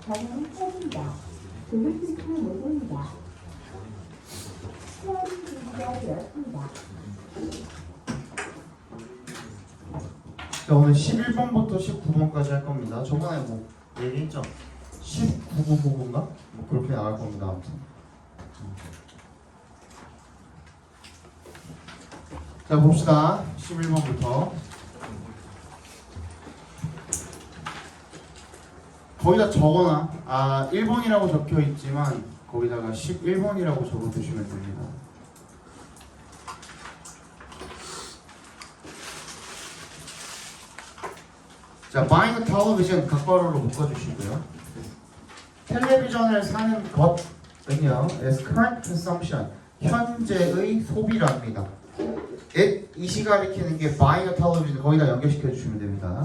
전원이 꺼진다. 불을 끄지 못합니다. 스티어링 준비가 되었습니다. 자, 오늘 11번부터 19번까지 할 겁니다. 저번에 뭐 얘기했죠? 19부분인가? 뭐 그렇게 나갈 겁니다. 아무튼. 자, 봅시다. 11번부터. 거기다 적어놔. 1번이라고 적혀 있지만 거기다가 11번이라고 적어 두시면 됩니다. 자, buying a television 각괄호로 묶어주시고요. 텔레비전을 사는 것은요, is current consumption, 현재의 소비랍니다. it이 가리키는 게 buying a television, 거기다 연결시켜 주시면 됩니다.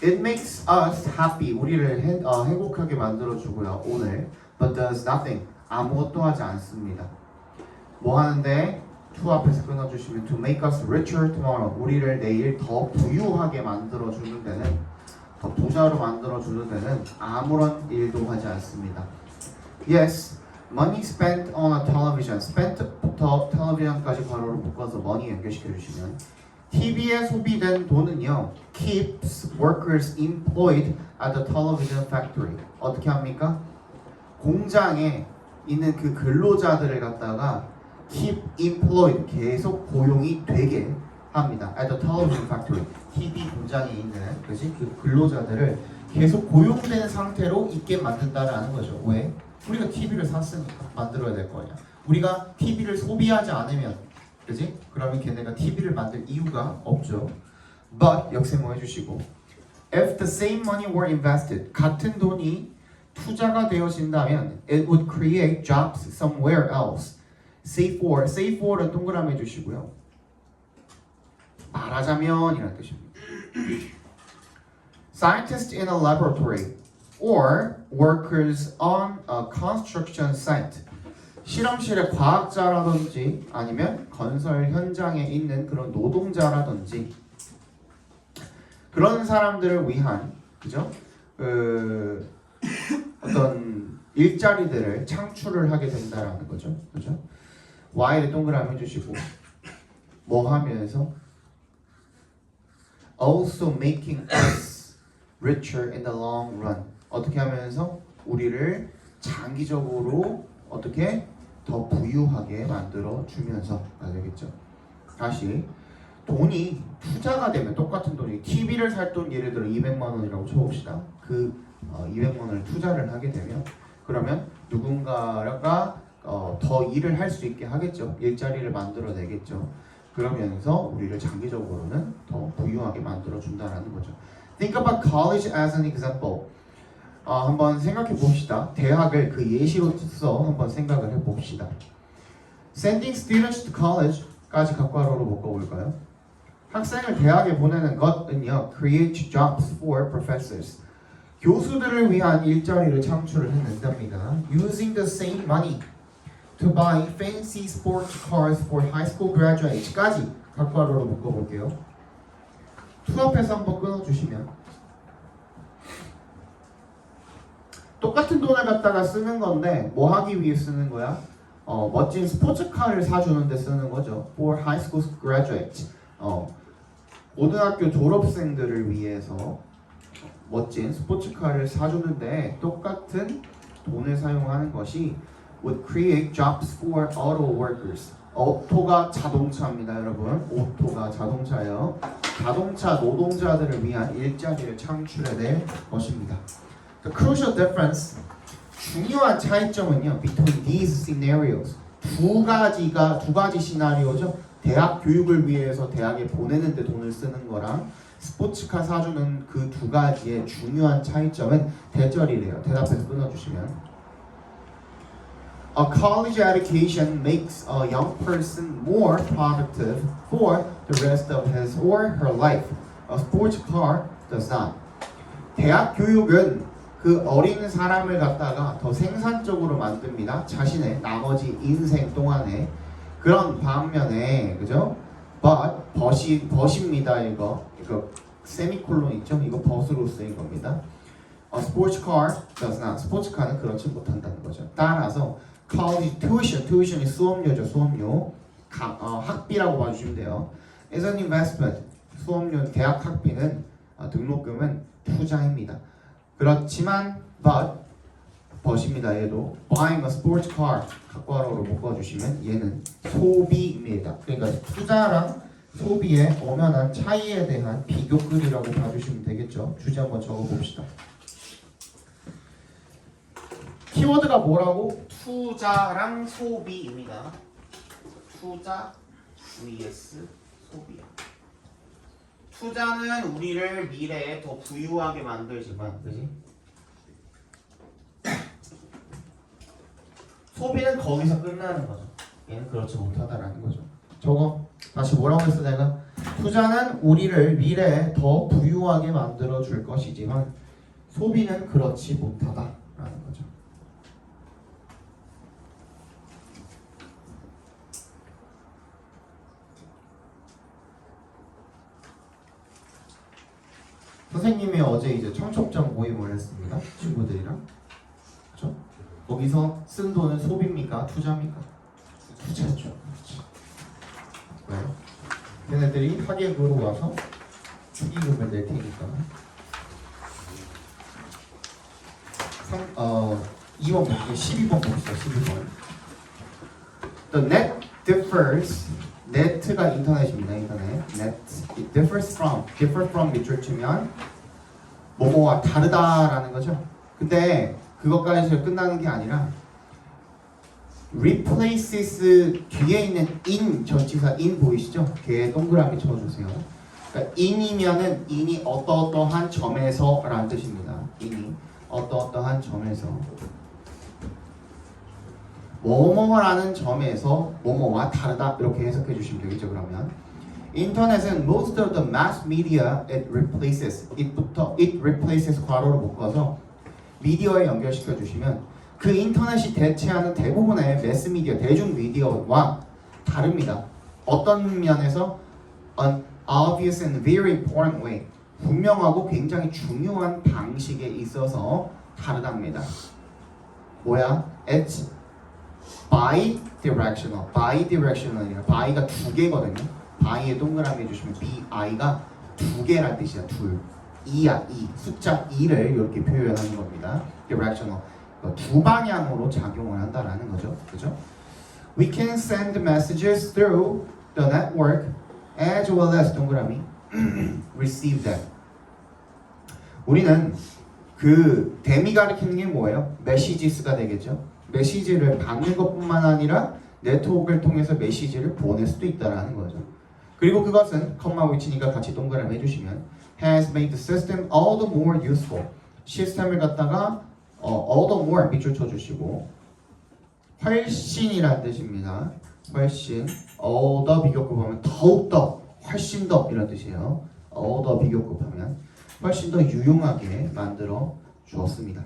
It makes us happy, 우리를 행복하게 만들어주고요, 오늘. But does nothing, 아무것도 하지 않습니다. 뭐 하는데? to 앞에서 끊어주시면 to make us richer tomorrow, 우리를 내일 더 부유하게 만들어주는 데는, 더 부자로 만들어주는 데는 아무런 일도 하지 않습니다. Yes, money spent on a television, spent부터 텔레비전까지 괄호를 묶어서 money 연결시켜주시면 TV에 소비된 돈은요, keeps workers employed at the television factory. 어떻게 합니까? 공장에 있는 그 근로자들을 갖다가 keep employed, 계속 고용이 되게 합니다. at the television factory, TV 공장에 있는 그지 그 근로자들을 계속 고용된 상태로 있게 만든다라는 거죠. 왜? 우리가 TV를 샀으니까 만들어야 될 거냐. 우리가 TV를 소비하지 않으면, 그지? 그러면 걔네가 TV를 만들 이유가 없죠. But 역세모 해주시고, if the same money were invested, 같은 돈이 투자가 되어진다면, it would create jobs somewhere else. Say for는 동그라미 해주시고요. 말하자면 이라는 뜻입니다. Scientists in a laboratory or workers on a construction site. 실험실의 과학자라든지 아니면 건설 현장에 있는 그런 노동자라든지 그런 사람들을 위한, 그죠? 어떤 일자리들을 창출을 하게 된다라는 거죠. 그죠? Y를 동그라미 해주시고 뭐 하면서 also making us richer in the long run. 어떻게 하면서 우리를 장기적으로 어떻게 더 부유하게 만들어 주면서 알겠죠? 다시 돈이 투자가 되면 똑같은 돈이 TV를 살 돈 예를 들어 200만 원이라고 쳐봅시다. 그 200만 원을 투자를 하게 되면 그러면 누군가가 더 일을 할 수 있게 하겠죠. 일자리를 만들어 내겠죠. 그러면서 우리를 장기적으로는 더 부유하게 만들어 준다라는 거죠. Think about college as an example. 한번 생각해 봅시다. 대학을 그 예시로서 한번 생각을 해 봅시다. Sending students to college까지 각괄호로 묶어볼까요? 학생을 대학에 보내는 것은요, create jobs for professors. 교수들을 위한 일자리를 창출을 해낸답니다. Using the same money to buy fancy sports cars for high school graduates까지 각괄호로 묶어볼게요. to 앞에서 한번 끊어주시면 똑같은 돈을 갖다가 쓰는 건데 뭐 하기 위해 쓰는 거야? 멋진 스포츠카를 사주는 데 쓰는 거죠. For high school graduates. 고등학교 졸업생들을 위해서 멋진 스포츠카를 사주는데 똑같은 돈을 사용하는 것이 would create jobs for auto workers. 오토가 자동차입니다, 여러분. 오토가 자동차예요. 자동차 노동자들을 위한 일자리를 창출해낼 것입니다. The crucial difference, 중요한 차이점은요, between these scenarios, 두 가지 시나리오죠. 대학 교육을 위해서 대학에 보내는데 돈을 쓰는 거랑 스포츠카 사주는 그 두 가지의 중요한 차이점은 대절이래요. 대답해서 끊어주시면 A college education makes a young person more productive for the rest of his or her life. A sports car does not. 대학 교육은 그 어린 사람을 갖다가 더 생산적으로 만듭니다. 자신의 나머지 인생 동안에. 그런 반면에, 그죠? But 벗입니다. 이거 세미콜론 있죠? 이거 벗으로 쓰인 겁니다. A sports car does not. 스포츠카는 그렇지 못한다는 거죠. 따라서 college tuition이 수업료죠. 수업료. 학비라고 봐주시면 돼요. Is an investment. 수업료 대학 학비는 등록금은 투자입니다. 그렇지만 but입니다. 얘도 buying a sports car 갖고하라고 묶어주시면 얘는 소비입니다. 그러니까 투자랑 소비의 엄연한 차이에 대한 비교글이라고 봐주시면 되겠죠. 주제 한번 적어봅시다. 키워드가 뭐라고? 투자랑 소비입니다. 투자 vs 소비야. 투자는 우리를 미래에 더 부유하게 만들지만, 그지? 소비는 거기서 끝나는 거죠. 얘는 그렇지 못하다라는 거죠. 저거 다시 뭐라고 했어 내가? 투자는 우리를 미래에 더 부유하게 만들어 줄 것이지만 소비는 그렇지 못하다라는 거죠. 선생님이 어제 이제 청첩장 모임을 했습니다. 친구들이랑. 그렇죠? 거기서 쓴 돈은 소비입니까? 투자입니까? 투자죠. 왜요? 걔네들이 하객으로 와서 축의금을 낼 테니까. 2번 볼게요. 12번 봅시다. 12번. The net differs. net가 인터넷입니다. 인터넷. net. It differs from 밑줄 치면 뭐뭐와 다르다라는 거죠. 근데 그것까지 끝나는 게 아니라 replaces 뒤에 있는 in 전치사 in 보이시죠? 걔 동그라미 쳐주세요. 그러니까 in이면은 in이 어떠어떠한 점에서 라는 뜻입니다. in이 어떠어떠한 점에서 뭐뭐라는 점에서 뭐뭐와 다르다 이렇게 해석해 주시면 되겠죠. 그러면 인터넷은 most of the mass media it replaces it replaces 괄호로 묶어서 미디어에 연결시켜 주시면 그 인터넷이 대체하는 대부분의 매스미디어 대중 미디어와 다릅니다. 어떤 면에서 an obvious and very important way 분명하고 굉장히 중요한 방식에 있어서 다르답니다. 뭐야? It's bidirectional이라 by가 두 개거든요. by에 동그라미 해주시면 bi가 두 개란 뜻이야. 둘. 이야 이 숫자 2를 이렇게 표현하는 겁니다. directional 두 방향으로 작용을 한다라는 거죠. 그죠? We can send messages through the network as well as 동그라미 receive them. 우리는 그 댐이 가리키는 게 뭐예요? 메시지스가 되겠죠. 메시지를 받는 것뿐만 아니라 네트워크를 통해서 메시지를 보낼 수도 있다라는 거죠. 그리고 그것은 컴마 위치니까 같이 동그라미 해주시면 has made the system all the more useful. 시스템을 갖다가 all the more 밑줄 쳐주시고 훨씬이란 뜻입니다. 훨씬 all the 비교급 하면 더욱더 훨씬 더 이런 뜻이에요. all the 비교급 하면 훨씬 더 유용하게 만들어 주었습니다.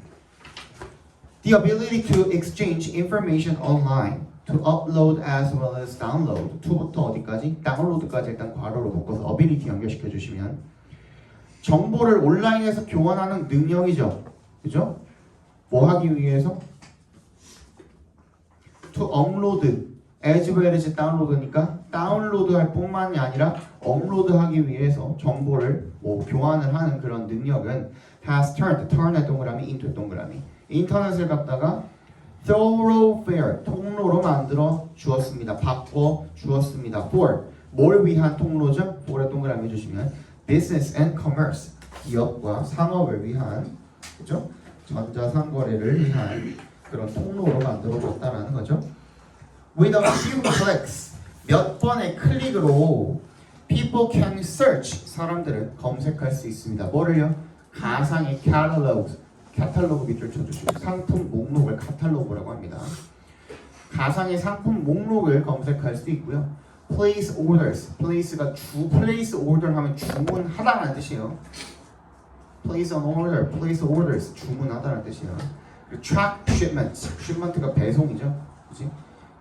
The ability to exchange information online, to upload as well as download. to부터 어디까지? 다운로드까지 일단 괄호로 묶어서 ability 연결시켜 주시면 정보를 온라인에서 교환하는 능력이죠. 그죠? 뭐 하기 위해서? To upload as well as download니까 다운로드 할 뿐만이 아니라 업로드하기 위해서 정보를 교환을 하는 그런 능력은 has turn의 동그라미 into 동그라미 인터넷을 갖다가 thoroughfare 통로로 만들어 주었습니다. 바꿔 주었습니다. for 뭘 위한 통로죠? for의 동그라미 해주시면 business and commerce 기업과 상업을 위한 그죠? 전자상거래를 위한 그런 통로로 만들어 줬다라는 거죠. With a few clicks 몇 번의 클릭으로 people can search 사람들은 검색할 수 있습니다. 뭐를요? 가상의 카탈로그 밑줄 쳐주시고 상품 목록을 카탈로그라고 합니다. 가상의 상품 목록을 검색할 수 있고요. Place orders, place가 place order 하면 주문하다라는 뜻이에요. Place an order, place orders 주문하다라는 뜻이에요. Track shipments, shipment가 배송이죠, 그렇지?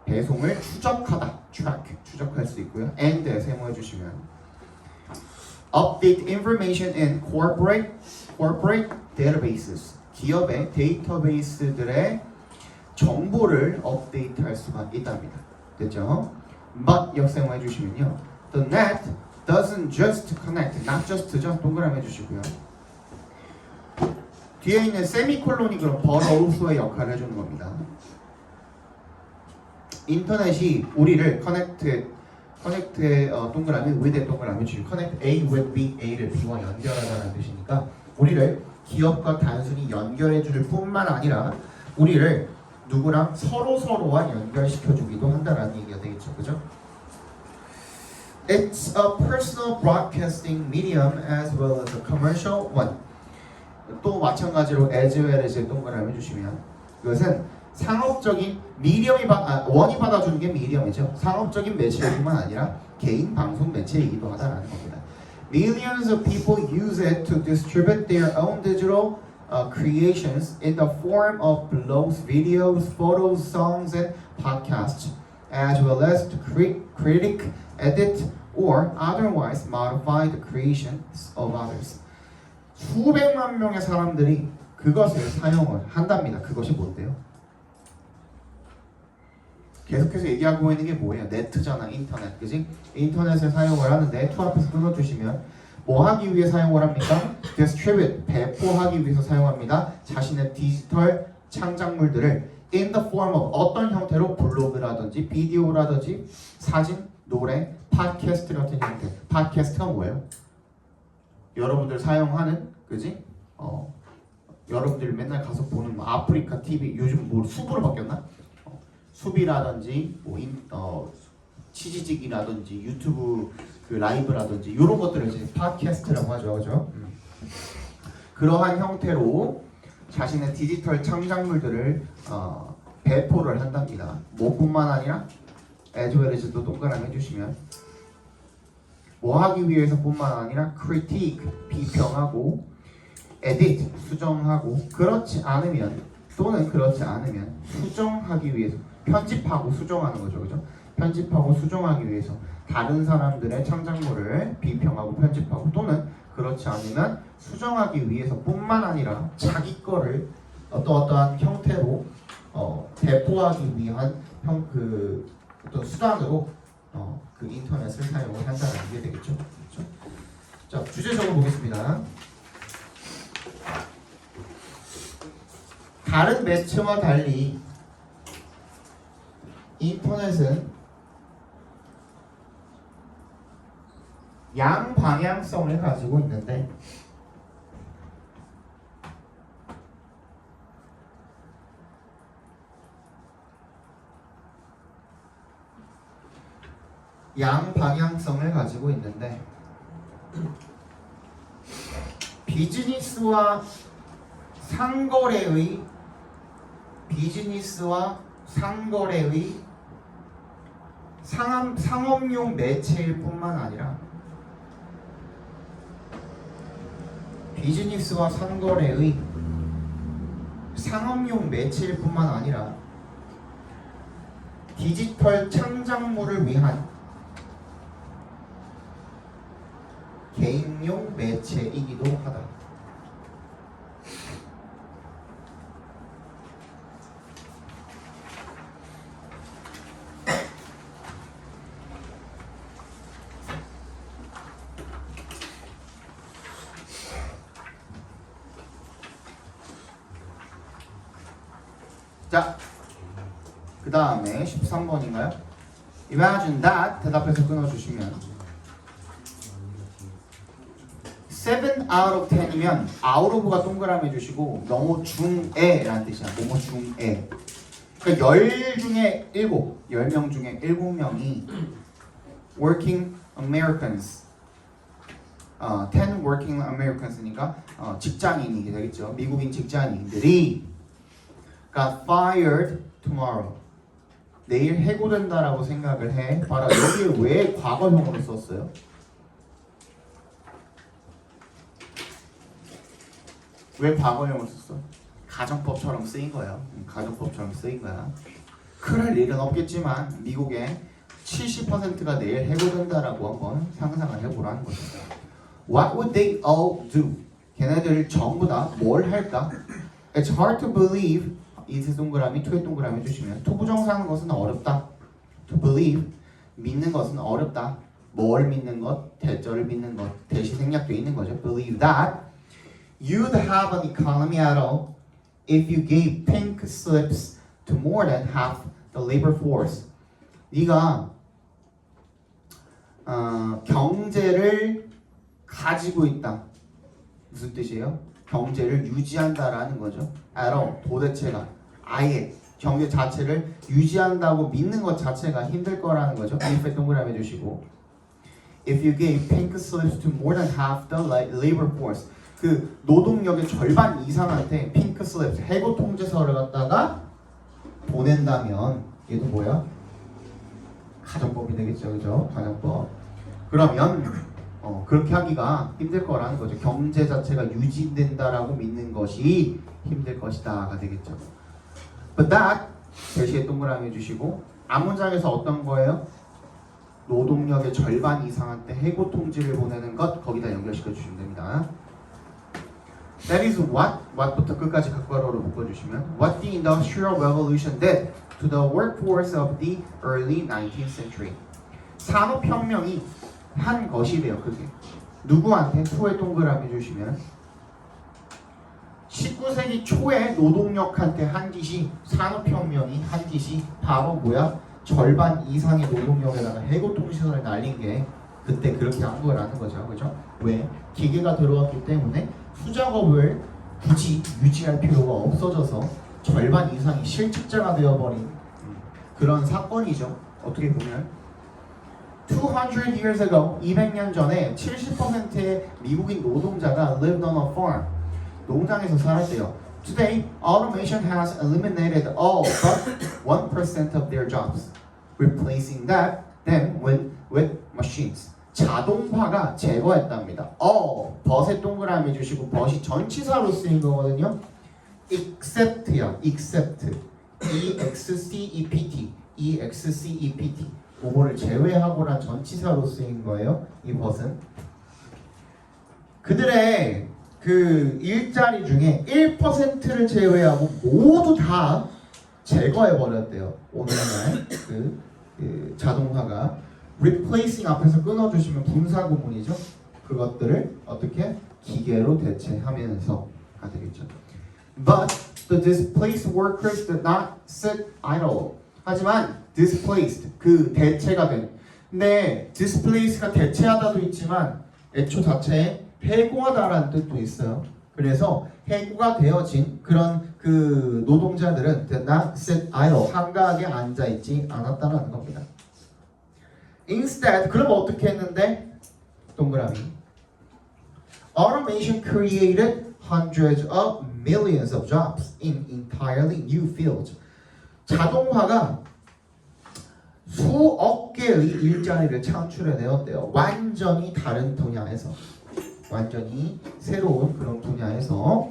배송을 추적하다, track 추적할 수 있고요. And 세모해 주시면 update information in corporate corporate databases. 기업의 데이터베이스들의 정보를 업데이트할 수가 있답니다. 됐죠? But 역사용해 주시면요. The net doesn't just connect. Not just죠? 동그라미 해주시고요. 뒤에 있는 세미콜론이 그럼 but also의 역할을 해주는 겁니다. 인터넷이 우리를 커넥트의 동그라미 with의 동그라미 주시고 connect A with B, A를 B와 연결하다는 뜻이니까 우리를 기업과 단순히 연결해 줄 뿐만 아니라 우리를 누구랑 서로와 연결시켜주기도 한다라는 얘기가 되겠죠. 그죠? It's a personal broadcasting medium as well as a commercial one. 또 마찬가지로 as well as 동그라미 주시면 이것은 상업적인 원이 받아주는 게 미디엄이죠. 상업적인 매체뿐만 아니라 개인 방송 매체이기도 하다라는 겁니다. Millions of people use it to distribute their own digital creations in the form of blogs, videos, photos, songs, and podcasts, as well as to critic, edit, or otherwise modify the creations of others. 수백만 명의 사람들이 그것을 사용을 한답니다. 그것이 뭔데요? 계속해서 얘기하고 있는 게 뭐예요? 네트잖아, 인터넷, 그지? 인터넷을 사용을 하는데 to 앞에서 끊어주시면 뭐 하기 위해 사용을 합니까? distribute, 배포하기 위해서 사용합니다. 자신의 디지털 창작물들을 in the form of 어떤 형태로 블로그라든지 비디오라든지 사진, 노래, 팟캐스트 같은 형태. 팟캐스트가 뭐예요? 여러분들 사용하는, 그지? 여러분들이 맨날 가서 보는 뭐 아프리카 TV, 요즘 뭐 숲으로 바뀌었나? 숲이라든지 치지직이라든지 유튜브 그 라이브라든지 이런 것들을 이제 팟캐스트라고 하죠, 그죠? 그러한 형태로 자신의 디지털 창작물들을 배포를 한답니다. 뭐뿐만 아니라 as well as도 동그라미 해주시면 뭐 하기 위해서뿐만 아니라 critique, 비평하고 edit, 수정하고 그렇지 않으면 또는 그렇지 않으면 수정하기 위해서 편집하고 수정하는 거죠, 그죠? 편집하고 수정하기 위해서 다른 사람들의 창작물을 비평하고 편집하고 또는 그렇지 않으면 수정하기 위해서뿐만 아니라 자기 거를 어떠한 형태로 배포하기 위한 어떤 수단으로 그 인터넷을 사용을 한다는 게 되겠죠. 그렇죠? 자, 주제 적어보겠습니다. 다른 매체와 달리 인터넷은 양방향성을 가지고 있는데 비즈니스와 상거래의 상업용 매체일 뿐만 아니라 비즈니스와 상거래의 상업용 매체일 뿐만 아니라 디지털 창작물을 위한 개인용 매체이기도 하다. 자, 그 다음에 13번인가요? Imagine that 대답해서 끊어주시면 7 out of 10이면 out of가 동그라미 해주시고 너무 중에라는 뜻이야. 뭐뭐 중에. 그러니까 10명 중에 7명이 working Americans 10 working Americans니까 직장인이 되겠죠. 미국인 직장인들이 got fired tomorrow. 내일 해고된다라고 생각을 해. 봐라, 여기에 왜 과거형으로 썼어요? 왜 과거형으로 썼어? 가정법처럼 쓰인 거예요. 가정법처럼 쓰인 거야. 그럴 일은 없겠지만 미국의 70%가 내일 해고된다라고 한번 상상을 해보라는 거죠. What would they all do? 걔네들 전부 다 뭘 할까? It's hard to believe. 이세 동그라미, to의 동그라미 해주시면 to 부정사하는 것은 어렵다. To believe, 믿는 것은 어렵다. 뭘 믿는 것? 대절을 믿는 것. 대시 생략되어 있는 거죠. Believe that you'd have an economy at all if you gave pink slips to more than half the labor force. 네가 경제를 가지고 있다. 무슨 뜻이에요? 경제를 유지한다라는 거죠. at all, 도대체가 아예 경제 자체를 유지한다고 믿는 것 자체가 힘들 거라는 거죠. if에 동그라미 해주시고 if you gave pink slips to more than half the labor force 그 노동력의 절반 이상한테 핑크 슬립 해고 통지서를 갖다가 보낸다면 얘도 뭐야? 가정법이 되겠죠, 그죠? 가정법. 그러면 그렇게 하기가 힘들 거라는 거죠. 경제 자체가 유지된다라고 믿는 것이 힘들 것이다가 되겠죠. But that 대시에 동그라미 해주시고 앞 문장에서 어떤 거예요? 노동력의 절반 이상한테 해고 통지를 보내는 것 거기다 연결시켜 주시면 됩니다. That is what부터 끝까지 각괄호로 묶어주시면 What the Industrial Revolution did to the workforce of the early 19th century. 산업혁명이 한 것이래요. 그게 누구한테? 토에 동그라미 주시면 19세기 초에 노동력한테 한 짓이 산업혁명이 한 짓이 바로 뭐야? 절반 이상의 노동력에다가 해고 통신을 날린 게 그때 그렇게 한 거라는 거죠. 그죠? 왜? 기계가 들어왔기 때문에 수작업을 굳이 유지할 필요가 없어져서 절반 이상이 실직자가 되어버린 그런 사건이죠. 어떻게 보면 200 years ago, 200년 전에 70%의 미국인 노동자가 lived on a farm. 농장에서 살았대요. Today, automation has eliminated all but 1% of their jobs, replacing them with machines. 자동화가 제거했답니다. but에 동그라미 주시고 but이 전치사로 쓰인 거거든요. except야, except. except, except. 그거를 제외하고란 전치사로 쓰인 거예요. 이 but은. 그들의 그 일자리 중에 1%를 제외하고 모두 다 제거해 버렸대요. 오늘날 그 자동화가 replacing 앞에서 끊어주시면 분사구문이죠. 그것들을 어떻게 기계로 대체하면서가 되겠죠. But the displaced workers did not sit idle. 하지만 displaced 그 대체가 된. 근데 displace가 대체하다도 있지만 애초 자체에 해고하다라는 뜻도 있어요. 그래서 해고가 되어진 그런 그 노동자들은 did not sit idle 한가하게 앉아 있지 않았다라는 겁니다. Instead, 그럼 어떻게 했는데? 동그라미. Automation created hundreds of millions of jobs in entirely new fields. 자동화가 수억 개의 일자리를 창출해내었대요. 완전히 다른 분야에서. 완전히 새로운 그런 분야에서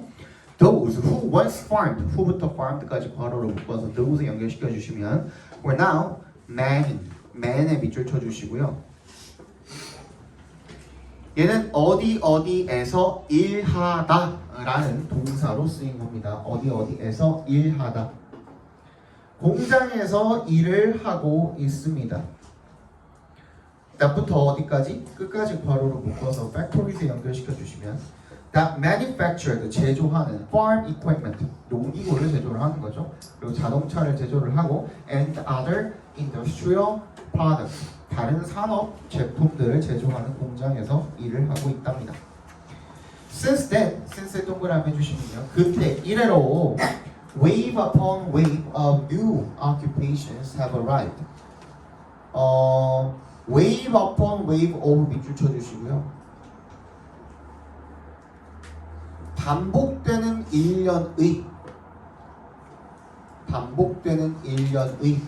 those who once farmed, who부터 farmed까지 괄호로 묶어서 those에 연결시켜 주시면 were now manning, man에 밑줄 쳐주시고요. 얘는 어디에서 일하다 라는 동사로 쓰인 겁니다. 어디에서 일하다. 공장에서 일을 하고 있습니다. that부터 어디까지? 끝까지 괄호로 묶어서 factories에 연결시켜 주시면 that manufactured 제조하는 farm equipment 농기구를 제조를 하는 거죠. 그리고 자동차를 제조를 하고 and other industrial products 다른 산업 제품들을 제조하는 공장에서 일을 하고 있답니다. Since then, since에 동그라미 해주시면요. 그때 이래로 wave upon wave of new occupations have arrived. wave upon wave of 밑줄 쳐주시고요. 반복되는 1년의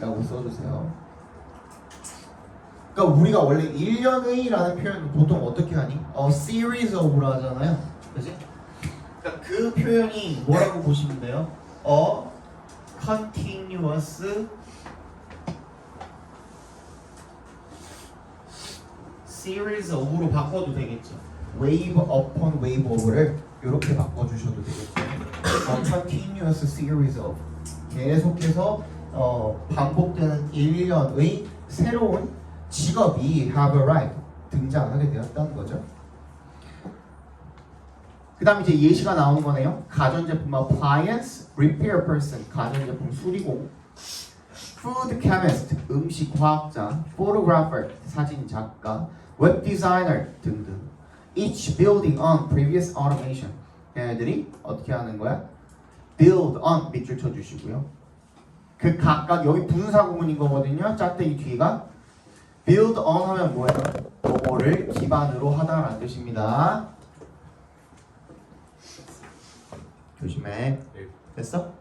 라고 써주세요. 그러니까 우리가 원래 1년의라는 표현을 보통 어떻게 하니? series of로 하잖아요. 그치? 그러니까 그 표현이 뭐라고 보시면 돼요? continuous series of로 바꿔도 되겠죠. wave upon wave of를 이렇게 바꿔주셔도 되겠죠. continuous series of 계속해서 반복되는 일련의 새로운 직업이 have arrived 등장하게 되었다는 거죠. 그 다음 이제 예시가 나오는 거네요. 가전제품 appliance repair person 가전제품 수리공, food chemist 음식 과학자, photographer 사진 작가, web designer 등등. Each building on previous automation. 얘네들이 어떻게 하는 거야? build on 밑줄 쳐주시고요. 그 각각 여기 분사 구문인 거거든요. 짝대기 뒤가 build on 하면 뭐예요? 뭐를 기반으로 하다라는 뜻입니다. 조심해. 됐어?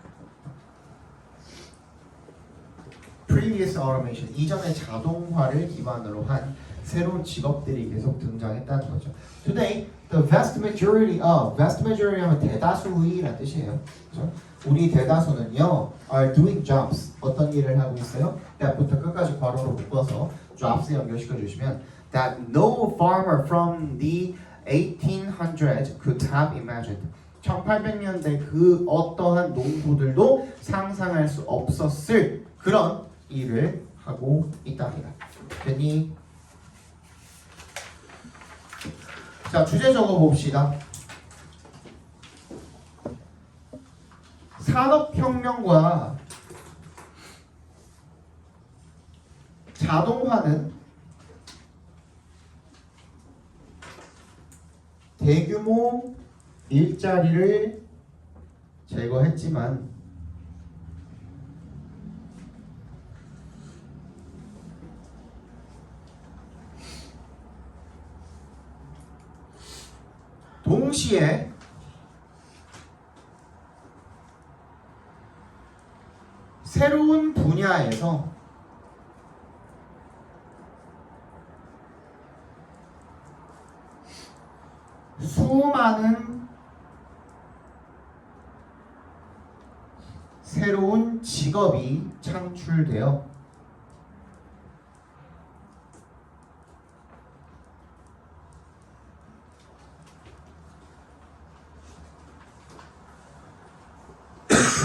Previous automation 이전의 자동화를 기반으로 한 새로운 직업들이 계속 등장했다는 거죠. Today, the vast majority 하면 대다수의라는 뜻이에요. 그렇죠? 우리 대다수는요, are doing jobs. 어떤 일을 하고 있어요? that부터 끝까지 괄호로 묶어서 jobs 연결시켜 주시면 that no farmer from the 1800s could have imagined. 1800년대 그 어떠한 농부들도 상상할 수 없었을 그런 일을 하고 있답니다. 됐니? 자, 주제 적어 봅시다. 산업혁명과 자동화는 대규모 일자리를 제거했지만 동시에 새로운 분야에서 수많은 새로운 직업이 창출되어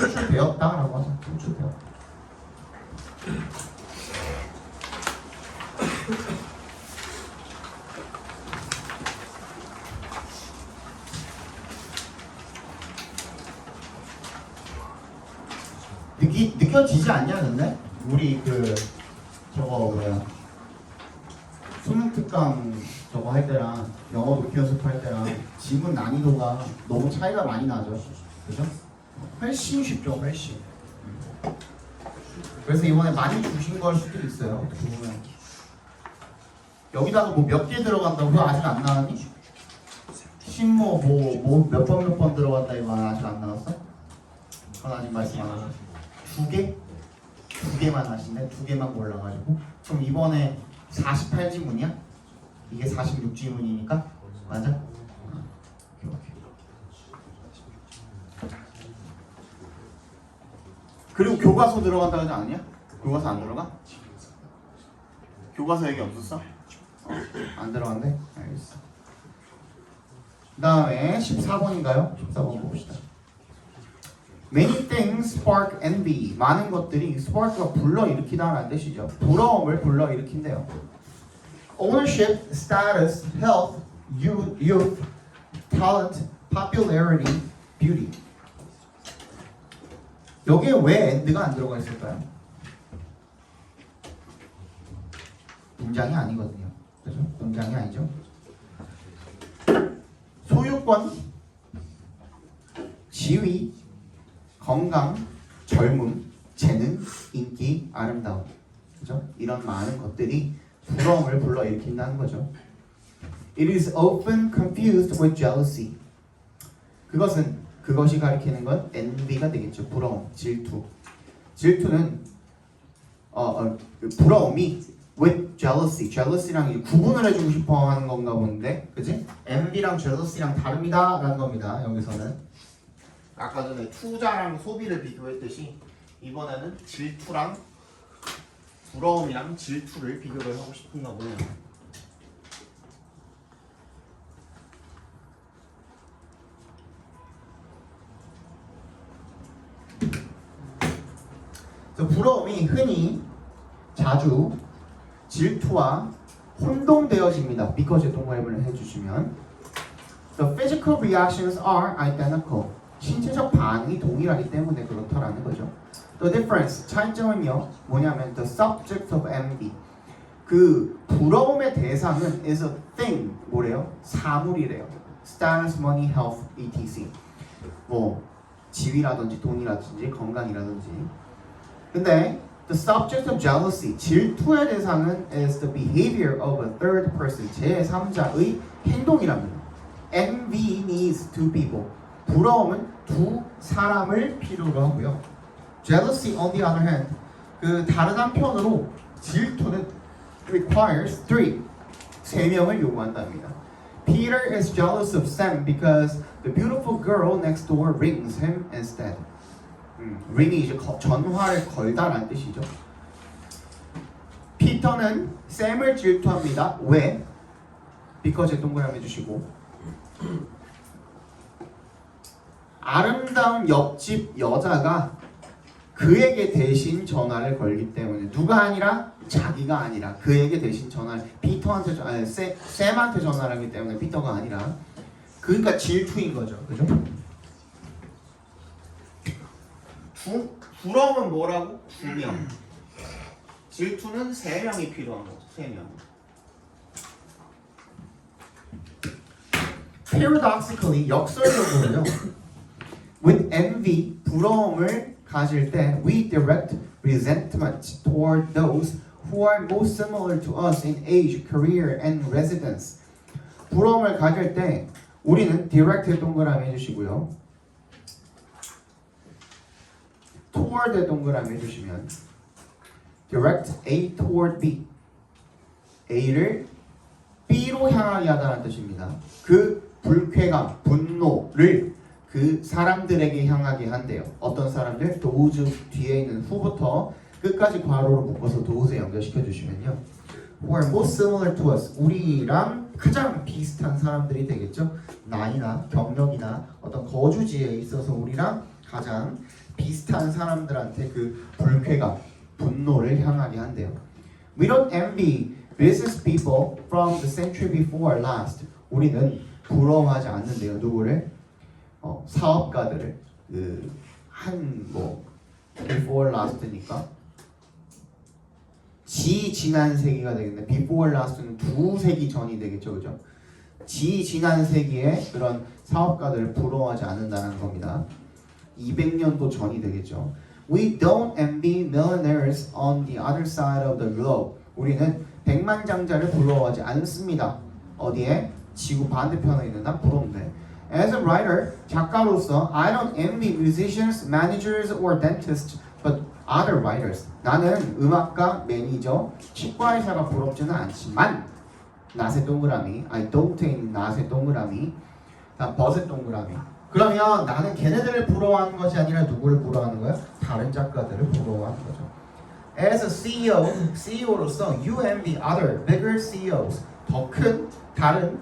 창출되었다라고 하죠. 창출되었다. 느껴지지 않냐 근데? 우리 저거 뭐야 수능 특강 저거 할 때랑 영어 독해 연습할 때랑 지문 난이도가 너무 차이가 많이 나죠. 그죠? 훨씬 쉽죠, 훨씬. 그래서 이번에 많이 주신 걸 수도 있어요. 어떻게 보면 여기다가 뭐 몇 개 들어간다고 아직 안 나왔니? 신모 뭐 몇 번 들어갔다 이거 아직 안 나왔어? 그건 아직 말씀 안 하죠. 두 개? 두 개만 하시네? 두 개만 골라가지고 그럼 이번에 48지문이야? 이게 46지문이니까? 맞아? 오케이. 그리고 교과서 들어간다 하지 않았냐? 교과서 안 들어가? 교과서 얘기 없었어? 안 들어간대? 알겠어. 그 다음에 14번인가요? 14번 봅시다. Many things spark envy. 많은 것들이 spark가 불러일으키다라는 뜻이죠. 부러움을 불러일으킨대요. Ownership, status, health, youth, talent, popularity, beauty. 여기에 왜 and가 안 들어가 있을까요? 문장이 아니거든요. 그죠? 문장이 아니죠. 소유권, 지위, 건강, 젊음, 재능, 인기, 아름다움. 그죠? 이런 많은 것들이 부러움을 불러일으킨다는 거죠. It is often confused with jealousy. 그것이 가리키는 건 envy가 되겠죠. 부러움, 질투. 질투는 부러움이 with jealousy랑 구분을 해주고 싶어 하는 건가 본데, 그지? envy랑 jealousy랑 다릅니다라는 겁니다. 여기서는 아까 전에 투자랑 소비를 비교했듯이 이번에는 질투랑 부러움이랑 질투를 비교를 하고 싶은가 보네요. 그래서 부러움이 흔히 자주 질투와 혼동되어집니다. because 동그라미를 해주시면 The physical reactions are identical. 신체적 반응이 동일하기 때문에 그렇다라는 거죠. The difference, 차이점은요 뭐냐면 the subject of envy. 그 부러움의 대상은 is a thing, 뭐래요? 사물이래요. status, money, health, etc. 뭐 지위라든지 돈이라든지 건강이라든지. 근데 the subject of jealousy, 질투의 대상은 is the behavior of a third person, 제3자의 행동이랍니다. Envy needs two people. 부러움은 두 사람을 필요로 하고요. Jealousy, on the other hand, 그 다른 한편으로 질투는 requires three, 세 명을 요구한답니다. Peter is jealous of Sam because the beautiful girl next door rings him instead. ring이 이제 전화를 걸다라는 뜻이죠. 피터는 샘을 질투합니다. 왜? because 동그라미 해주시고 아름다운 옆집 여자가 그에게 대신 전화를 걸기 때문에 누가 아니라 자기가 아니라 그에게 대신 전화를 피터한테 아니 샘한테 전화를 하기 때문에 피터가 아니라 그러니까 질투인 거죠. 그죠? 부러움은 뭐라고? 두 명. 질투는 세 명이 필요한 거죠. 세 명. Paradoxically, 역설적으로요. With envy, 부러움을 가질 때 we direct resentment toward those who are most similar to us in age, career, and residence. 부러움을 가질 때 우리는 direct 동그라미 해주시고요. toward 동그라미 해주시면 direct A toward B. A를 B로 향하게 하다는 뜻입니다. 그 불쾌감, 분노를 그 사람들에게 향하게 한대요. 어떤 사람들? those 뒤에 있는 who부터 끝까지 괄호로 묶어서 those에 연결시켜 주시면요. who are most similar to us. 우리랑 가장 비슷한 사람들이 되겠죠. 나이나 경력이나 어떤 거주지에 있어서 우리랑 가장 비슷한 사람들한테 그 불쾌감, 분노를 향하게 한대요. We don't envy business people from the century before last. 우리는 부러워하지 않는데요. 누구를? 사업가들을 before last니까 지난 세기가 되겠네. before last는 두 세기 전이 되겠죠, 그죠? 지난 세기에 그런 사업가들을 부러워하지 않는다는 겁니다. 200년도 전이 되겠죠. We don't envy millionaires on the other side of the globe. 우리는 백만장자를 부러워하지 않습니다. 어디에? 지구 반대편에 있는 난 부러운데. As a writer, 작가로서 I don't envy musicians, managers, or dentists, but other writers. 나는 음악가, 매니저, 치과의사가 부럽지는 않지만 나세 동그라미, I don't 나세 동그라미, 버섯 동그라미. 그러면 나는 걔네들을 부러워하는 것이 아니라 누구를 부러워하는 거야? 다른 작가들을 부러워하는 거죠. As a CEO로서 you envy other bigger CEOs. 더 큰 다른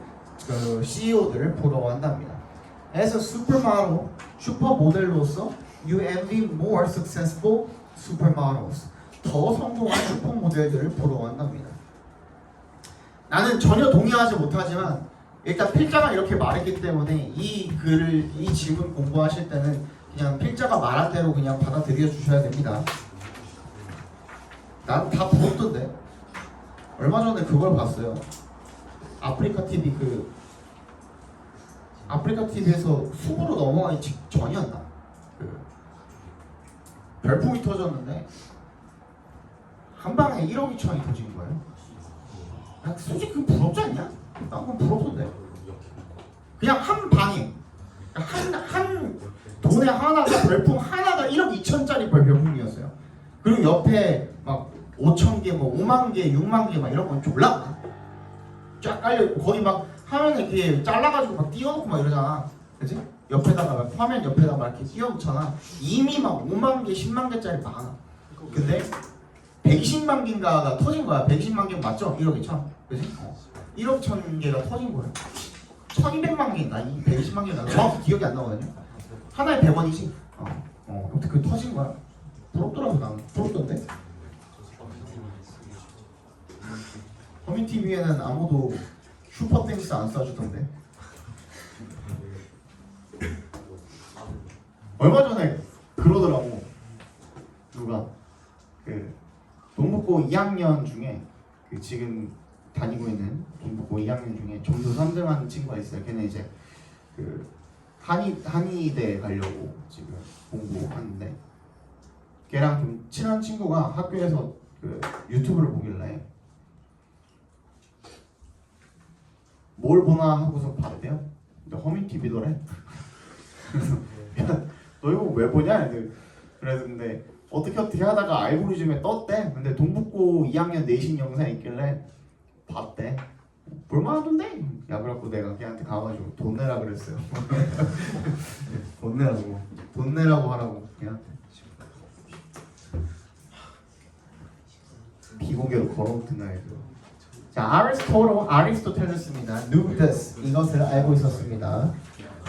CEO들을 부러워한답니다. As a supermodel, 슈퍼모델로서 you envy more successful supermodels. 더 성공한 슈퍼모델들을 부러워한답니다. 나는 전혀 동의하지 못하지만 일단 필자가 이렇게 말했기 때문에 이 질문 공부하실 때는 그냥 필자가 말한 대로 그냥 받아들여 주셔야 됩니다. 난 다 부럽던데. 얼마 전에 그걸 봤어요. 아프리카 TV에서 숲으로 넘어가기 직전이었나? 별풍이 터졌는데 한 방에 1억 2천이 터진 거예요. 솔직히 그거 부럽지 않냐? 난 그건 부럽던데. 그냥 한 방에 한 돈에 하나가 별풍 하나가 1억 2천짜리 별풍이었어요. 그리고 옆에 막 5천 개, 뭐 5만 개, 6만 개 막 이런 건 졸라 쫙 깔려. 거기 막 화면에 이렇게 잘라가지고 막 띄워놓고 막 이러잖아. 그치? 옆에다가 막 화면 옆에다가 막 이렇게 띄워놓잖아. 이미 막 5만 개, 10만 개짜리 많아. 근데 120만 개인가가 터진 거야. 120만 개 맞죠? 1억 2천. 그치? 1억 1천 개가 터진 거야. 1200만 개인가? 120만 개인가? 정확히 기억이 안 나거든요. 하나에 100원이지? 아무튼 그 터진 거야. 부럽더라고 난. 부럽던데? 허민 TV에는 아무도 슈퍼땡스 안 써주던데. 얼마 전에 그러더라고. 누가 그 동북고 2학년 중에 그 지금 다니고 있는 동북고 2학년 중에 점수 3등하는 친구가 있어요. 걔는 이제 그 한의대 가려고 지금 공부하는데 걔랑 좀 친한 친구가 학교에서 그 유튜브를 보길래 뭘 보나 하고서 봤대요. 근데 허민 TV더래. 그래서 야, 너 이거 왜 보냐? 그래서 근데 어떻게 하다가 알고리즘에 떴대. 근데 동북고 2학년 내신 영상이 있길래 봤대. 볼만하던데? 야 그래갖고 내가 걔한테 가가지고 돈 내라 그랬어요. 돈 내라고 하라고 걔한테. 비공개로 걸어붙은 날이죠. 자, 아리스토텔레스입니다. knew this, 이것을 알고 있었습니다.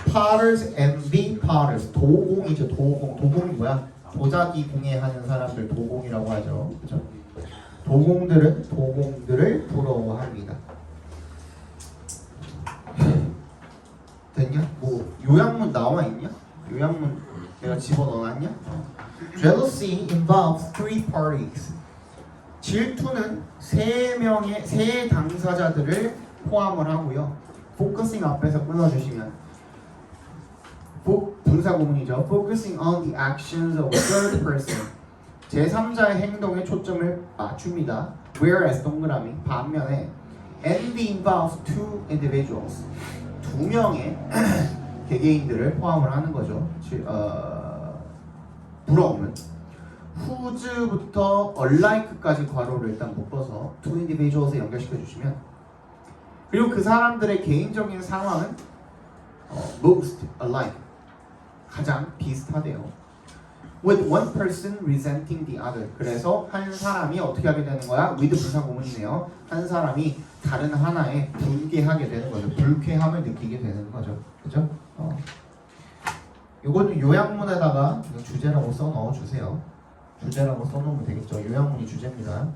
Potters envy potters. 도공이죠. 도공이 뭐야? 도자기 공예하는 사람들 도공이라고 하죠. 그죠? 도공들은 도공들을 부러워합니다. 됐냐? 뭐 요약문 나와 있냐? 요약문 내가 집어넣어놨냐? Jealousy involves three parties. 질투는 세 당사자들을 포함을 하고요. Focusing 앞에서 끊어주시면 분사구문이죠. Focusing on the actions of a third person. 제3자의 행동에 초점을 맞춥니다. Whereas 동그라미 반면에 envy involves two individuals. 두 명의 개개인들을 포함을 하는 거죠. 부러움은 who's부터 unlike까지 괄호를 일단 묶어서 two individuals에 연결시켜 주시면 그리고 그 사람들의 개인적인 상황은 most alike 가장 비슷하대요. With one person resenting the other. 그래서 한 사람이 어떻게 하게 되는 거야? with 분사구문이네요. 한 사람이 다른 하나에 불쾌하게 되는 거죠. 불쾌함을 느끼게 되는 거죠. 그죠? 이거는 요약문에다가 주제라고 써 넣어 주세요. 주제라고 써 놓으면 되겠죠. 요약문이 주제입니다.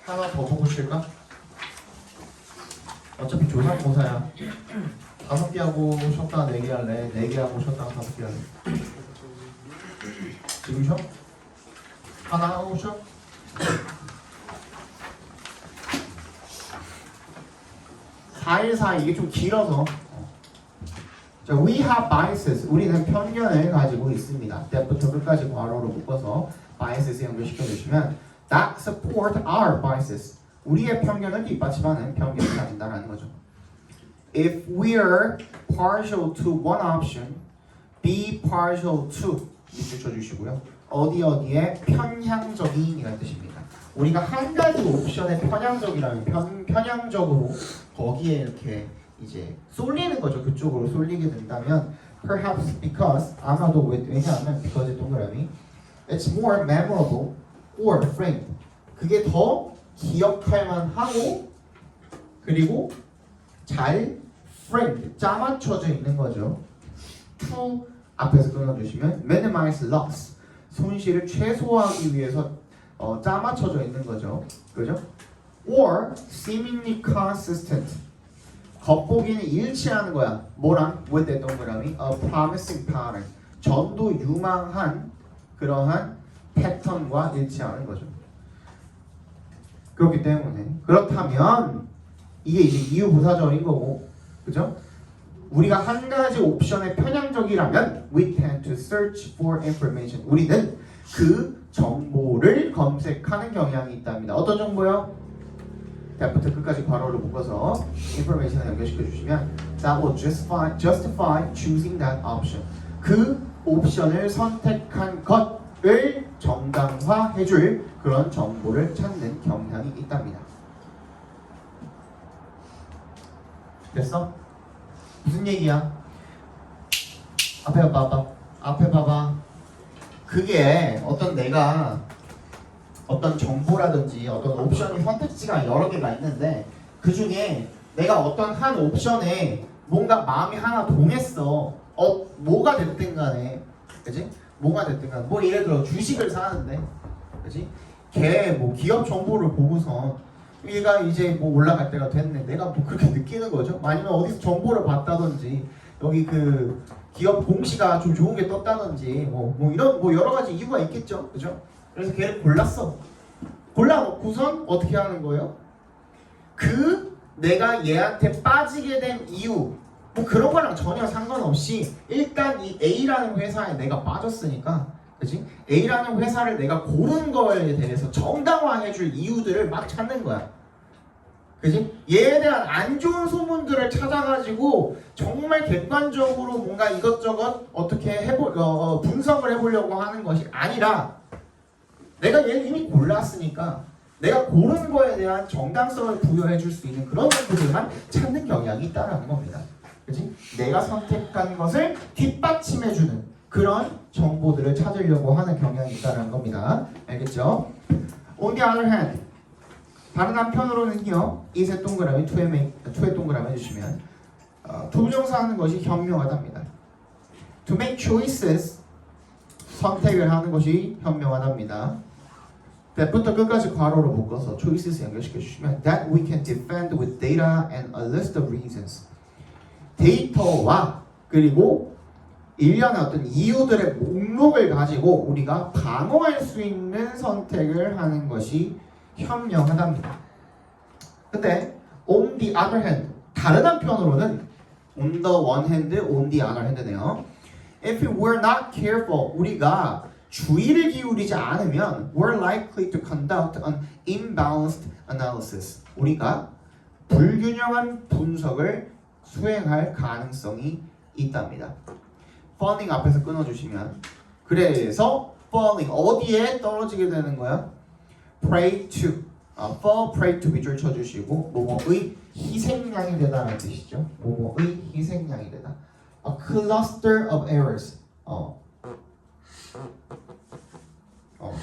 하나 더 보고 쉴까? 어차피 조상모사야. 5개 하고 쉬었다가 4개 할래? 4개 하고 쉬었다가 5개 할래? 지금 쉬어? 하나 하고 쉬어? (414) 이게 좀 길어서 자, we have biases. 우리는 편견을 가지고 있습니다. 때부터 끝까지 괄호로 묶어서 biases에 연결시켜 주시면 that support our biases. 우리의 편견을 뒷받침하는 편견을 가진다라는 거죠. If we're partial to one option, be partial to 밑줄 쳐주시고요. 어디에 편향적인이라는 뜻입니다. 우리가 한 가지 옵션에 편향적이라면 편향적으로 거기에 이렇게 이제 쏠리는 거죠. 그쪽으로 쏠리게 된다면 perhaps because 아마도 왜냐하면 because 동그라미 it's more memorable or framed. 그게 더 기억할만 하고 그리고 잘 framed 짜맞춰져 있는 거죠. to 앞에서 끊어주시면 minimize loss 손실을 최소화하기 위해서 짜맞춰져 있는 거죠. 그죠? or seemingly consistent 겉보기는 일치하는 거야. 뭐랑? with the 동그라미 a promising pattern 전도 유망한 그러한 패턴과 일치하는 거죠. 그렇기 때문에 그렇다면 이게 이제 이유 부사절인 거고, 그죠? 우리가 한 가지 옵션에 편향적이라면 we tend to search for information. 우리는 그 정보를 검색하는 경향이 있답니다. 어떤 정보요? 대부터 끝까지 괄호를 묶어서 information을 연결시켜 주시면 that will justify choosing that option. 그 옵션을 선택한 것을 정당화해줄 그런 정보를 찾는 경향이 있답니다. 됐어? 무슨 얘기야? 앞에 봐봐. 그게 어떤 내가 어떤 정보라든지 어떤 옵션이 선택지가 여러 개가 있는데 그 중에 내가 어떤 한 옵션에 뭔가 마음이 하나 동했어. 뭐가 됐든 간에, 그지? 뭐가 됐든 간에, 뭐 예를 들어 주식을 사는데, 그지? 걔 뭐 기업 정보를 보고서 얘가 이제 뭐 올라갈 때가 됐네. 내가 뭐 그렇게 느끼는 거죠. 아니면 어디서 정보를 봤다든지 여기 그 기업 공시가 좀 좋은 게 떴다든지 뭐 이런 뭐 여러 가지 이유가 있겠죠, 그죠? 그래서 걔를 골랐어. 골라놓고선 어떻게 하는 거예요? 그 내가 얘한테 빠지게 된 이유 뭐 그런 거랑 전혀 상관없이 일단 이 A라는 회사에 내가 빠졌으니까, 그지? A라는 회사를 내가 고른 거에 대해서 정당화해줄 이유들을 막 찾는 거야. 그지? 얘에 대한 안 좋은 소문들을 찾아가지고 정말 객관적으로 뭔가 이것저것 어떻게 분석을 해보려고 하는 것이 아니라 내가 얘를 이미 골랐으니까 내가 고른 거에 대한 정당성을 부여해줄 수 있는 그런 정보들만 찾는 경향이 있다는 겁니다. 그지? 내가 선택한 것을 뒷받침해주는 그런 정보들을 찾으려고 하는 경향이 있다는 겁니다. 알겠죠? On the other hand, 다른 한편으로는요, 이세 동그라미, 투에 동그라미 해주시면 투부정사 하는 것이 현명하답니다. To make choices, 선택을 하는 것이 현명하답니다. that부터 끝까지 괄호로 묶어서 choices 연결시켜 주시면 that we can defend with data and a list of reasons. 데이터와 그리고 일련의 어떤 이유들의 목록을 가지고 우리가 방어할 수 있는 선택을 하는 것이 현명하답니다. 근데 on the other hand, 다른 한편으로는 on the one hand, on the other hand네요. If we're not careful, 우리가 주의를 기울이지 않으면 we're likely to conduct an imbalanced analysis. 우리가 불균형한 분석을 수행할 가능성이 있답니다. falling 앞에서 끊어주시면 그래서 falling 어디에 떨어지게 되는 거야? prey to fall prey to 밑줄 쳐주시고 뭐뭐의 희생양이 되다라는 뜻이죠. 뭐뭐의 희생양이 되다. A cluster of errors.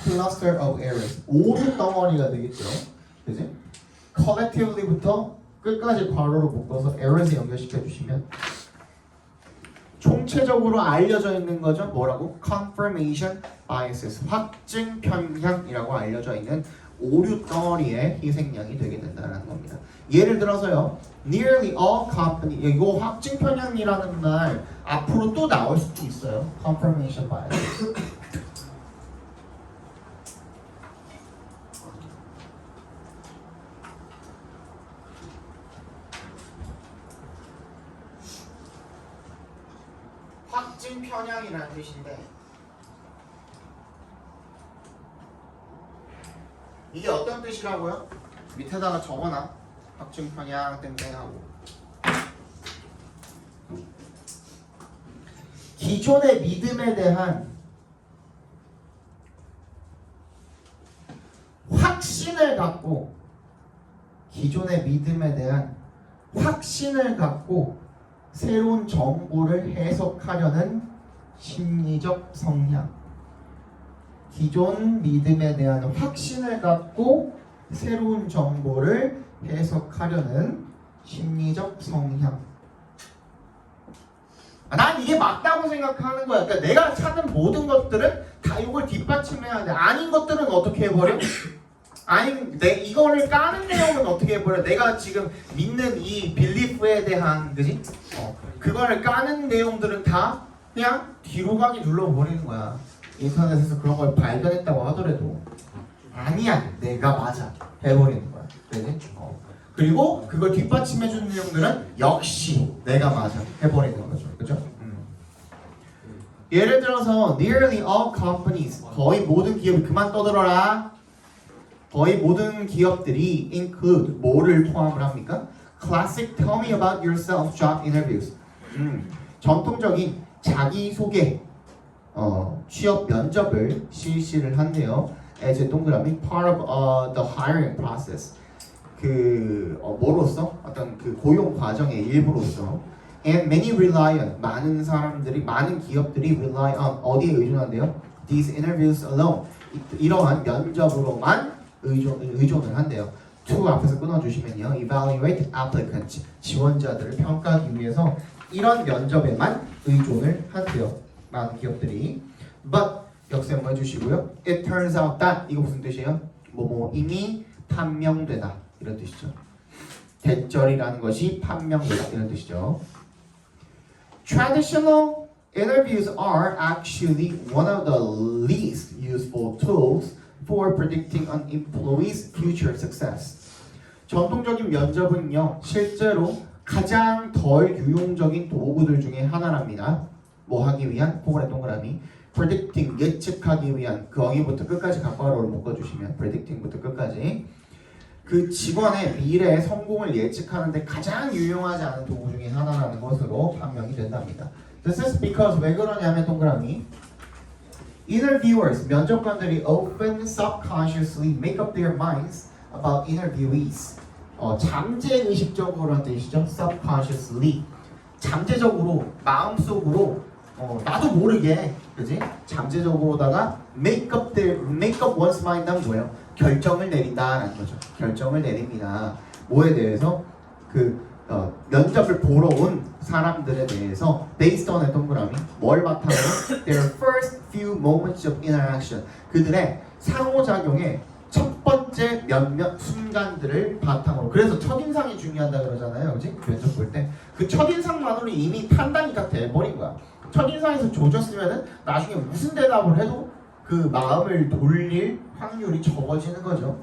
cluster of errors. 오류 덩어리가 되겠죠. 그지? collectively부터 끝까지 괄호로 묶어서 errors에 연결시켜 주시면 총체적으로 알려져 있는 거죠. 뭐라고? confirmation biases. 확증 편향이라고 알려져 있는 오류 덩어리의 희생양이 되게 된다는 겁니다. 예를 들어서요. Nearly all company 이거 확증 편향이라는 말 앞으로 또 나올 수도 있어요. confirmation biases. 확증 편향이라는 뜻인데 이게 어떤 뜻이라고요? 밑에다가 적어놔. 확증 편향 땡땡하고 기존의 믿음에 대한 확신을 갖고 기존의 믿음에 대한 확신을 갖고 새로운 정보를 해석하려는 심리적 성향. 기존 믿음에 대한 확신을 갖고 새로운 정보를 해석하려는 심리적 성향. 난 이게 맞다고 생각하는 거야. 그러니까 내가 찾는 모든 것들은 다 이걸 뒷받침해야 돼. 아닌 것들은 어떻게 해버려? 이거를 까는 내용은 어떻게 해버려? 내가 지금 믿는 이 빌리프에 대한, 그지? 그거를 까는 내용들은 다 그냥 뒤로 가기 눌러버리는 거야. 인터넷에서 그런 걸 발견했다고 하더라도 아니야, 내가 맞아 해버리는 거야. 그지? 그리고 그걸 뒷받침해주는 내용들은 역시 내가 맞아 해버리는 거죠. 그죠? 예를 들어서 nearly all companies, 거의 모든 기업이, 그만 떠들어라. 거의 모든 기업들이 include 뭐를 포함을 합니까? Classic tell me about yourself job interviews. 전통적인 자기소개 취업 면접을 실시를 한대요. as a 동그라미 part of the hiring process. 뭐로서 어떤 그 고용 과정의 일부로서. And many rely on, 많은 기업들이 rely on 어디에 의존한대요? These interviews alone. 이러한 면접으로만 의존을 한대요. to 앞에서 끊어주시면요. evaluate applicants. 지원자들을 평가하기 위해서 이런 면접에만 의존을 한대요. 많은 기업들이. But 역세 한번 해주시고요. It turns out that 이거 무슨 뜻이에요? 이미 판명되다 이런 뜻이죠. 대절이라는 것이 판명되다 이런 뜻이죠. Traditional interviews are actually one of the least useful tools for predicting an employee's future success. 전통적인 면접은요, 실제로 가장 덜 유용적인 도구들 중에 하나랍니다. 뭐 하기 위한? 동그라미 predicting, 예측하기 위한 거기부터 끝까지 각괄호를 묶어주시면 predicting부터 끝까지 그 직원의 미래의 성공을 예측하는데 가장 유용하지 않은 도구 중에 하나라는 것으로 판명이 된답니다. This is because 왜 그러냐면 동그라미 Interviewers, 면접관들이 often subconsciously make up their minds about interviewees. 잠재의식적으로 한 뜻이죠. subconsciously. 잠재적으로, 마음속으로 나도 모르게, 그지? 잠재적으로다가 make up one's mind 하면 뭐예요? 결정을 내린다라는 거죠. 결정을 내립니다. 뭐에 대해서? 면접을 보러 온 사람들에 대해서 based on의 동그라미 뭘 바탕으로? Their first few moments of interaction. 그들의 상호작용의 첫 번째 몇몇 순간들을 바탕으로. 그래서 첫인상이 중요하다 그러잖아요. 그지? 면접 볼 때. 그 첫인상만으로 이미 판단이 다 돼버린 거야. 첫인상에서 조졌으면은 나중에 무슨 대답을 해도 그 마음을 돌릴 확률이 적어지는 거죠.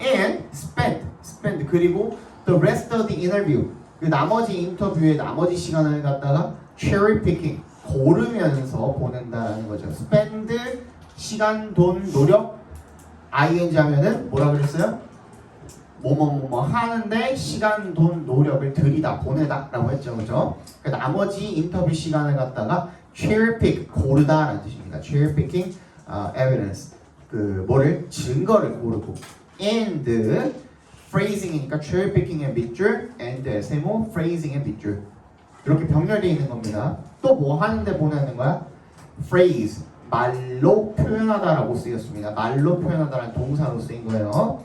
And spend 그리고 the rest of the interview 그 나머지 인터뷰의 나머지 시간을 갖다가 cherry picking 고르면서 보낸다라는 거죠. spend 시간, 돈, 노력 ing 하면은 뭐라 그랬어요? 뭐뭐 하는데 시간, 돈, 노력을 들이다 보내다라고 했죠, 그죠? 그 나머지 인터뷰 시간을 갖다가 cherry pick 고르다라는 뜻입니다. cherry picking evidence 증거를 고르고 and phrasing이니까 cherry picking의 밑줄 and 세모 phrasing의 밑줄 이렇게 병렬되어 있는 겁니다. 또 뭐 하는데 보내는 거야? phrase 말로 표현하다라고 쓰였습니다. 말로 표현하다라는 동사로 쓰인 거예요.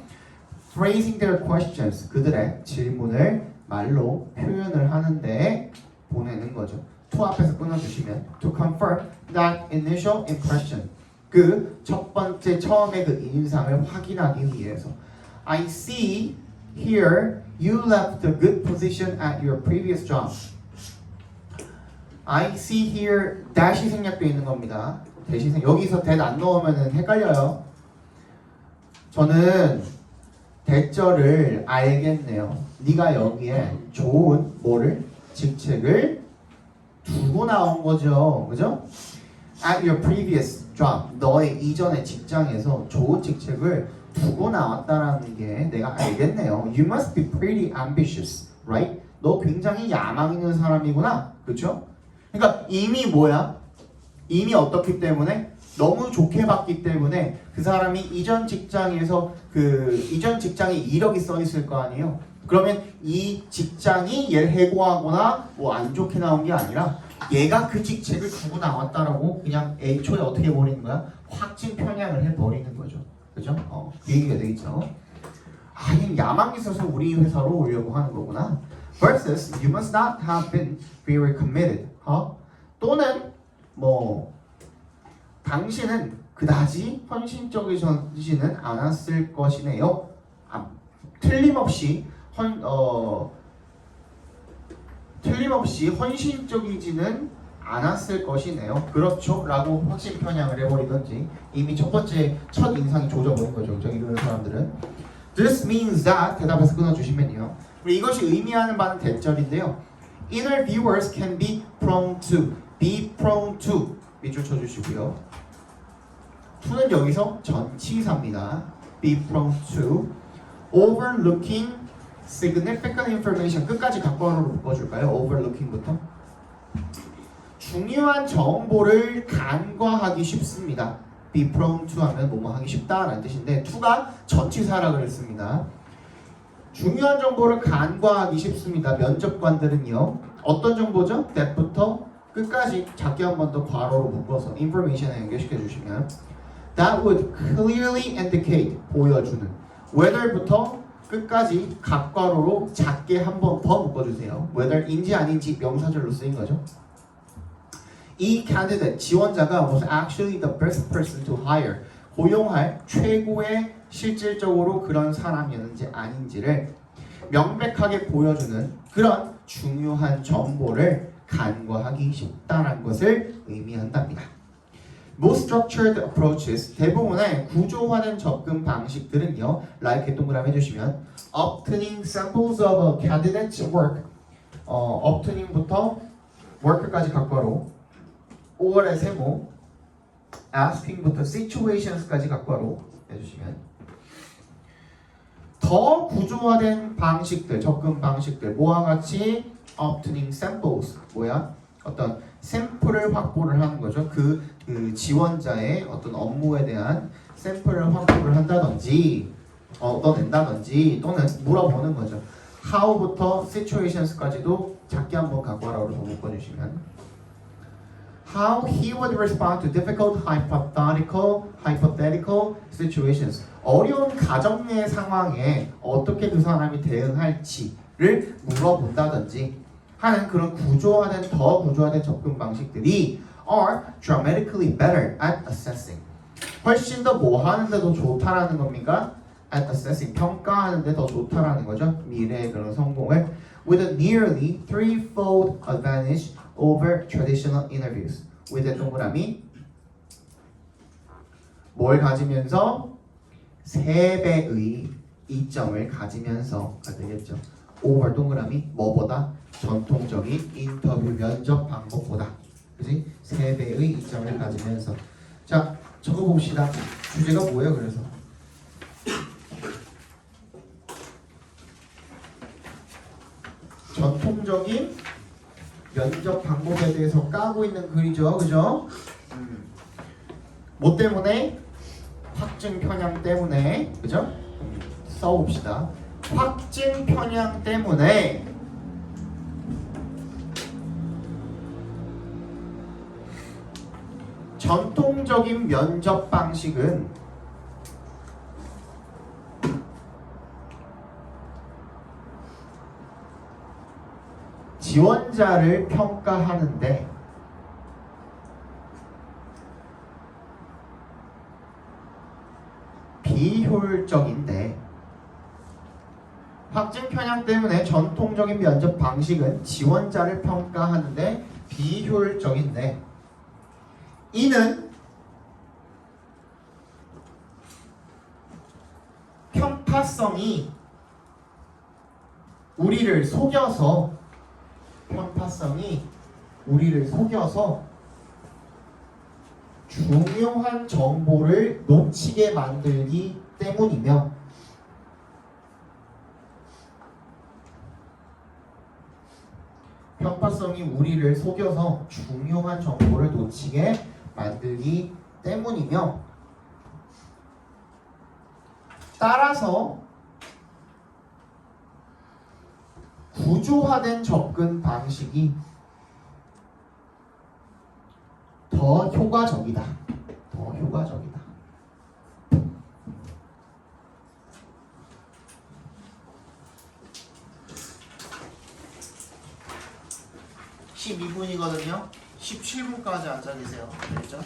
phrasing their questions 그들의 질문을 말로 표현을 하는데 보내는 거죠. to 앞에서 끊어주시면 to confirm that initial impression 그 첫 번째 처음에 그 인상을 확인하기 위해서 I see here you left a good position at your previous job. I see here dash이 생략되어 있는 겁니다. 여기서 that 안 넣으면 헷갈려요. 저는 대절을 알겠네요. 네가 여기에 좋은 직책을 두고 나온 거죠. 그죠? At your previous job 너의 이전의 직장에서 좋은 직책을 두고 나왔다라는 게 내가 알겠네요. You must be pretty ambitious, right? 너 굉장히 야망 있는 사람이구나, 그렇죠? 그러니까 이미 뭐야? 이미 어떻기 때문에 너무 좋게 봤기 때문에 그 사람이 이전 직장에서 이전 직장에 이력이 써 있을 거 아니에요. 그러면 이 직장이 얘를 해고하거나 뭐 안 좋게 나온 게 아니라 얘가 그 직책을 두고 나왔다라고 그냥 애초에 어떻게 해버리는 거야? 확진 편향을 해버리는 거죠. 그죠? 그 얘기가 되겠죠. 이 야망이 있어서 우리 회사로 오려고 하는 거구나. Versus you must not have been very committed. 또는 당신은 그다지 헌신적이지는 않았을 것이네요. 틀림없이 헌신적이지는 않았을 것이네요. 그렇죠? 라고 확신 편향을 해버리든지 이미 첫 인상이 조져버린 거죠. 저기 이런 사람들은 This means that 대답해서 끊어주시면요. 이것이 의미하는 바는 대절인데요. Interviewers can be prone to 밑줄 쳐주시고요. to는 여기서 전치사입니다. be prone to overlooking significant information 끝까지 각본으로 묶어줄까요? overlooking부터 중요한 정보를 간과하기 쉽습니다. be prone to 하면 뭐뭐 하기 쉽다라는 뜻인데 to가 전치사라 그랬습니다. 중요한 정보를 간과하기 쉽습니다. 면접관들은요. 어떤 정보죠? that부터 끝까지 작게 한 번 더 괄호로 묶어서 information에 연결시켜 주시면 that would clearly indicate 보여주는 whether부터 끝까지 각괄호로 작게 한 번 더 묶어주세요. whether인지 아닌지 명사절로 쓰인 거죠. 이 candidate 지원자가 was actually the best person to hire 고용할 최고의 실질적으로 그런 사람이었는지 아닌지를 명백하게 보여주는 그런 중요한 정보를 간과하기 쉽다는 것을 의미한답니다. Most structured approaches 대부분의 구조화된 접근 방식들은요, like 동그라미 해주시면 obtaining samples of a candidate's work, obtaining부터 work까지 각괄호, or의 세모, asking부터 situations까지 각괄호 해주시면 더 구조화된 방식들, 접근 방식들, 뭐와 같이 obtaining samples, 뭐야? 어떤 샘플을 확보를 하는 거죠. 그 지원자의 어떤 업무에 대한 샘플을 확보를 한다든지 얻어낸다든지 또는 물어보는 거죠. how부터 situations까지도 작게 한번 각괄호로 더 묶어주시면 how he would respond to difficult hypothetical situations 어려운 가정의 상황에 어떻게 그 사람이 대응할지를 물어본다든지 하는 그런 더 구조화된 접근 방식들이 are dramatically better at assessing. 훨씬 더 뭐 하는데 더 좋다라는 겁니까? at assessing. 평가하는데 더 좋다라는 거죠. 미래의 그런 성공을 with a nearly threefold advantage over traditional interviews. with a 동그라미 뭘 가지면서 3배의 이점을 가지면서가 되겠죠. over 동그라미 뭐보다 전통적인 인터뷰 면접 방법보다 그지? 3배의 이점을 가지면서 자 적어봅시다. 주제가 뭐예요? 그래서 전통적인 면접 방법에 대해서 까고 있는 글이죠. 그죠? 뭐 때문에? 확증 편향 때문에. 그죠? 써봅시다. 확증 편향 때문에 전통적인 면접 방식은 지원자를 평가하는데 비효율적인데 확증 편향 때문에 전통적인 면접 방식은 지원자를 평가하는데 비효율적인데 이는 편파성이 우리를 속여서 중요한 정보를 놓치게 만들기 때문이며 편파성이 우리를 속여서 중요한 정보를 놓치게 만들기 때문이며 따라서 구조화된 접근 방식이 더 효과적이다. 더 효과적이다. 12분이거든요. 17분까지 앉아 계세요. 알겠죠?